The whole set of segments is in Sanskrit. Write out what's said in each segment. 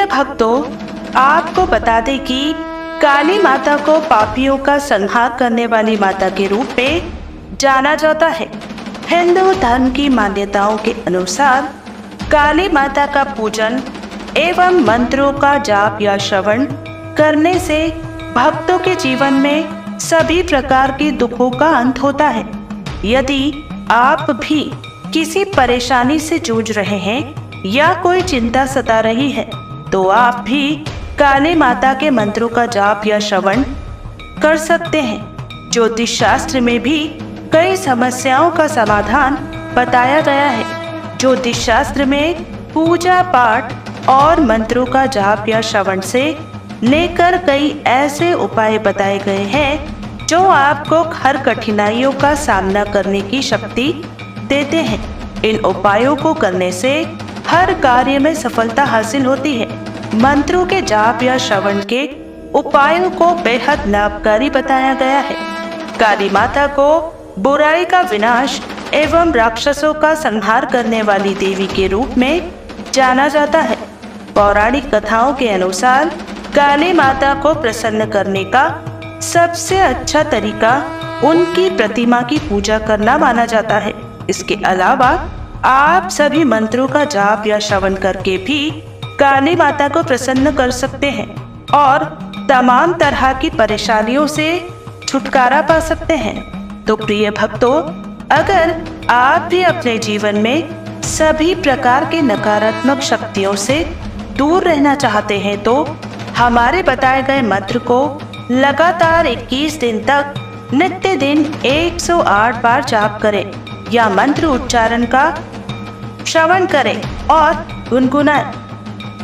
प्रिय भक्तों, आपको बता दें कि काली माता को पापियों का संहार करने वाली माता के रूप में जाना जाता है। हिंदू धर्म की मान्यताओं के अनुसार काली माता का पूजन एवं मंत्रों का जाप या श्रवण करने से भक्तों के जीवन में सभी प्रकार के दुखों का अंत होता है। यदि आप भी किसी परेशानी से जूझ रहे हैं या कोई चिंता सता रही है, तो आप भी काली माता के मंत्रों का जाप या श्रवण कर सकते हैं। ज्योतिष शास्त्र में भी कई समस्याओं का समाधान बताया गया है। ज्योतिष शास्त्र में पूजा पाठ और मंत्रों का जाप या श्रवण से लेकर कई ऐसे उपाय बताए गए हैं जो आपको हर कठिनाइयों का सामना करने की शक्ति देते हैं। इन उपायों को करने से हर कार्य में सफलता हासिल होती है। मंत्रों के जाप या श्रवण के उपायों को बेहद लाभकारी बताया गया है। काली माता को बुराई का विनाश एवं राक्षसों का संहार करने वाली देवी के रूप में जाना जाता है। पौराणिक कथाओं के अनुसार काली माता को प्रसन्न करने का सबसे अच्छा तरीका उनकी प्रतिमा की पूजा करना माना जाता है। इसके अलावा आप सभी मंत्रों का जाप या श्रवण करके भी काली माता को प्रसन्न कर सकते हैं और तमाम तरह की परेशानियों से छुटकारा पा सकते हैं। तो प्रिय भक्तों, अगर आप भी अपने जीवन में सभी प्रकार के नकारात्मक शक्तियों से दूर रहना चाहते हैं, तो हमारे बताए गए मंत्र को लगातार 21 दिन तक नित्य दिन 108 बार जाप करें या मंत्र उच्चारण का श्रवण करें और गुनगुनाएं।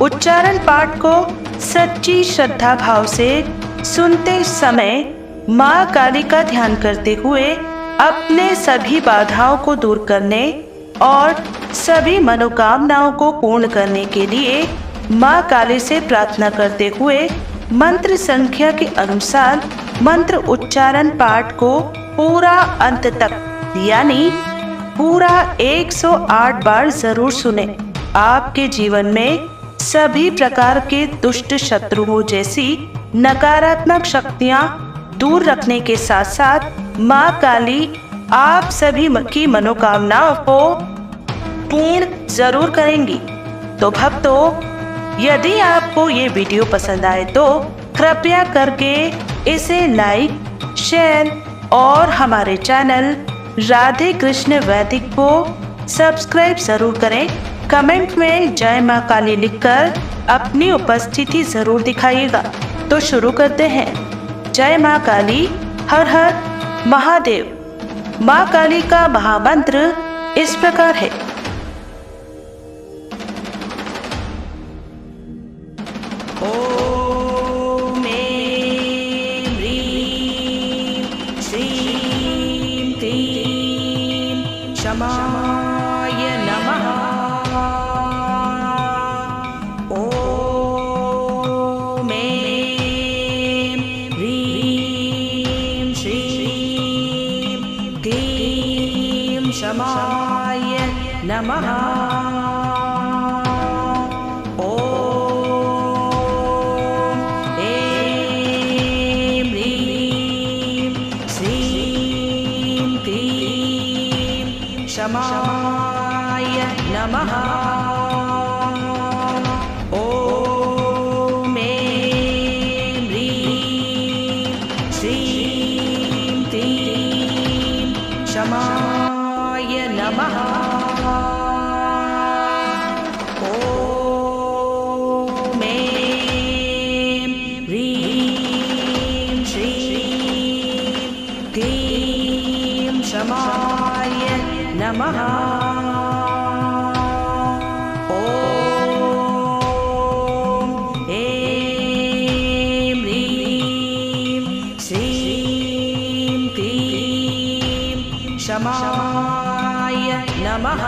उच्चारण पाठ को सच्ची श्रद्धा भाव से सुनते समय माँ काली का ध्यान करते हुए अपने सभी बाधाओं को दूर करने और सभी मनोकामनाओं को पूर्ण करने के लिए माँ काली से प्रार्थना करते हुए मंत्र संख्या के अनुसार मंत्र उच्चारण पाठ को पूरा अंत तक यानी पूरा 108 बार जरूर सुने। आपके जीवन में सभी प्रकार के दुष्ट शत्रुओं जैसी नकारात्मक शक्तियां दूर रखने के साथ साथ माँ काली आप सभी की मनोकामनाओं को पूर्ण जरूर करेंगी। तो भक्तों, यदि आपको ये वीडियो पसंद आए तो कृपया करके इसे लाइक, शेयर और हमारे चैनल राधे कृष्ण वैदिक को सब्सक्राइब जरूर करें। कमेंट में जय माँ काली लिखकर अपनी उपस्थिति जरूर दिखाइएगा। तो शुरू करते हैं। जय माँ काली, हर हर महादेव। माँ काली का महामंत्र इस प्रकार है। ओम ऐं ह्रीं श्रीं क्लीं क्षमाय नमः। ओम ऐं ह्रीं श्रीं क्लीं क्षमाय नमः। क्षमाय नमः। ओम ऐं ह्रीं श्रीं क्लीं क्षमाय नमः। ओम ऐं ह्रीं श्रीं क्लीं क्षमाय नमः। ओम ऐं ह्रीं श्रीं क्लीं क्षमाय नमः।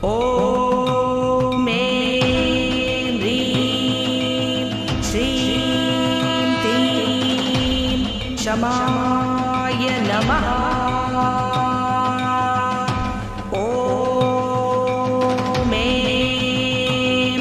ओम ऐं ह्रीं श्रीं क्लीं क्षमाय नमः। ओम ऐं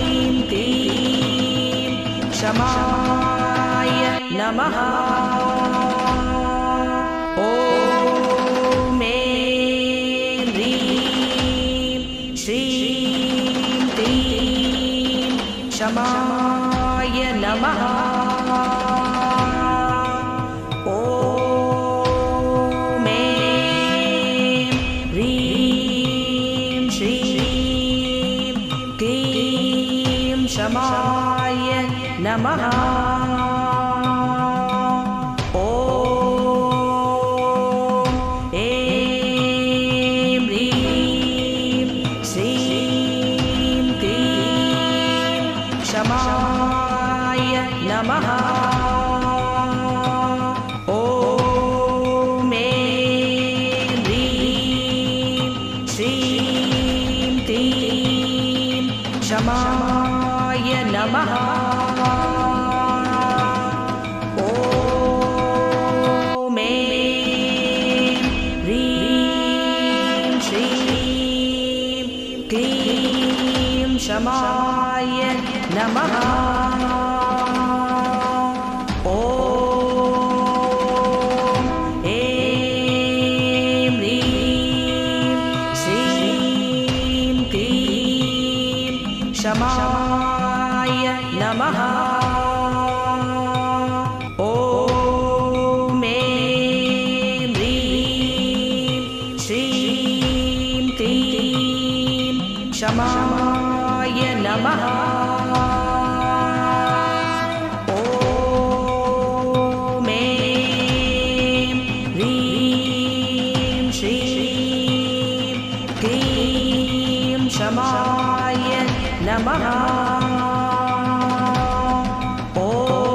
क्षमाय नमः। ॐ ऐं ह्रीं श्रीं क्लीं क्षमाय नमः। ॐ ऐं ह्रीं श्रीं क्लीं क्षमाय नमः। ॐ ऐं ह्रीं श्रीं क्लीं क्षमाय नमः। ॐ ऐं ह्रीं श्रीं क्लीं क्षमाय नमः। क्षमाय नमः। ॐ ऐं ह्रीं श्रीं क्लीं क्षमाय नमः। ॐ ऐं ह्रीं श्रीं क्लीं क्षमाय नमः। ॐ ऐं ह्रीं श्रीं क्लीं क्षमाय नमः। ॐ ऐं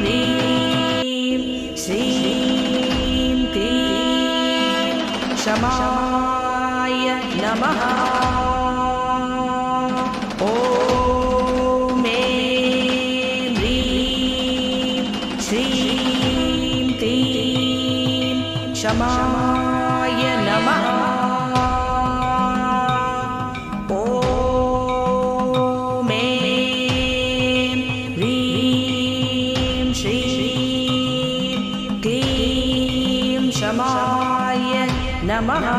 ह्रीं श्रीं क्लीं क्षमाय नमः। ॐ ऐं ह्रीं श्रीं क्लीं क्षमाय नमः। ॐ ऐं ह्रीं श्रीं क्लीं क्षमाय नमः।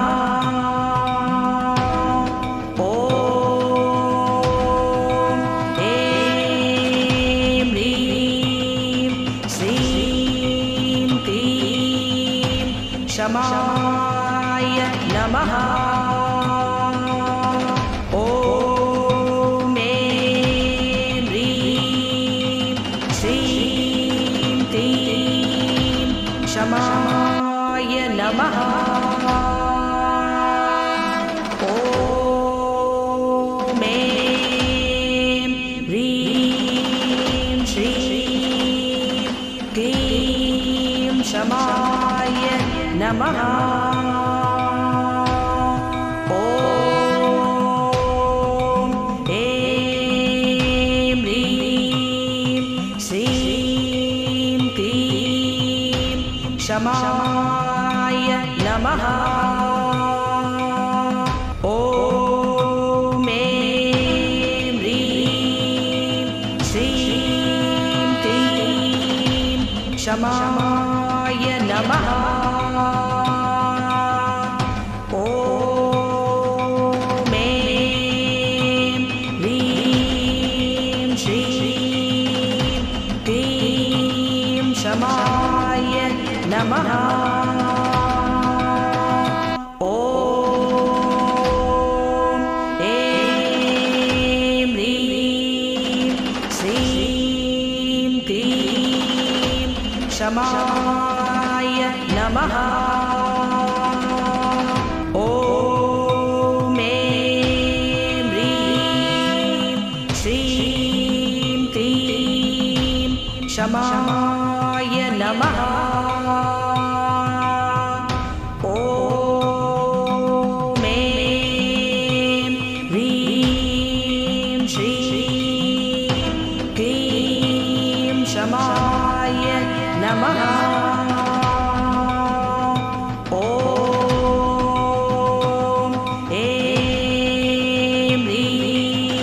क्षमाय नमः। ॐ ऐं ह्रीं श्रीं क्लीं क्षमाय नमः। ॐ ऐं ह्रीं श्रीं क्लीं क्षमाय नमः। ॐ ऐं ह्रीं श्रीं क्लीं क्षमाय नमः। ॐ ऐं ह्रीं श्रीं क्लीं क्षमाय नमः। क्षमाय नमः। ॐ ऐं ह्रीं श्रीं क्लीं क्षमाय नमः। ॐ ऐं ह्रीं श्रीं क्लीं क्षमाय नमः। ॐ ऐं ह्रीं श्रीं क्लीं क्षमाय नमः। ॐ ऐं ह्रीं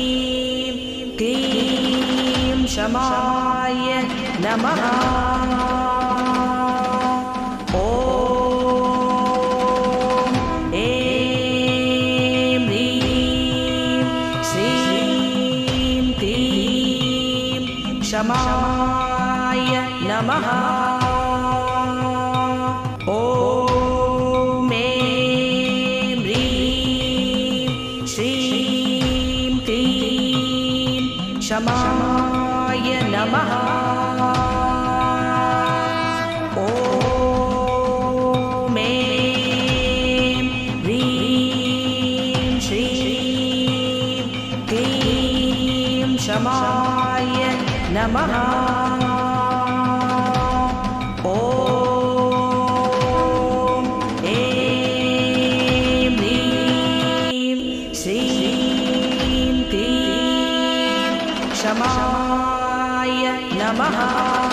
क्षमाय नमः। ॐ ऐं ह्रीं श्रीं क्लीं क्षमाय नमः। ॐ ऐं ह्रीं श्रीं क्लीं क्षमाय नमः। ॐ ऐं ह्रीं श्रीं क्लीं क्षमाय नमः। ॐ ऐं ह्रीं श्रीं क्लीं क्षमाय नमः।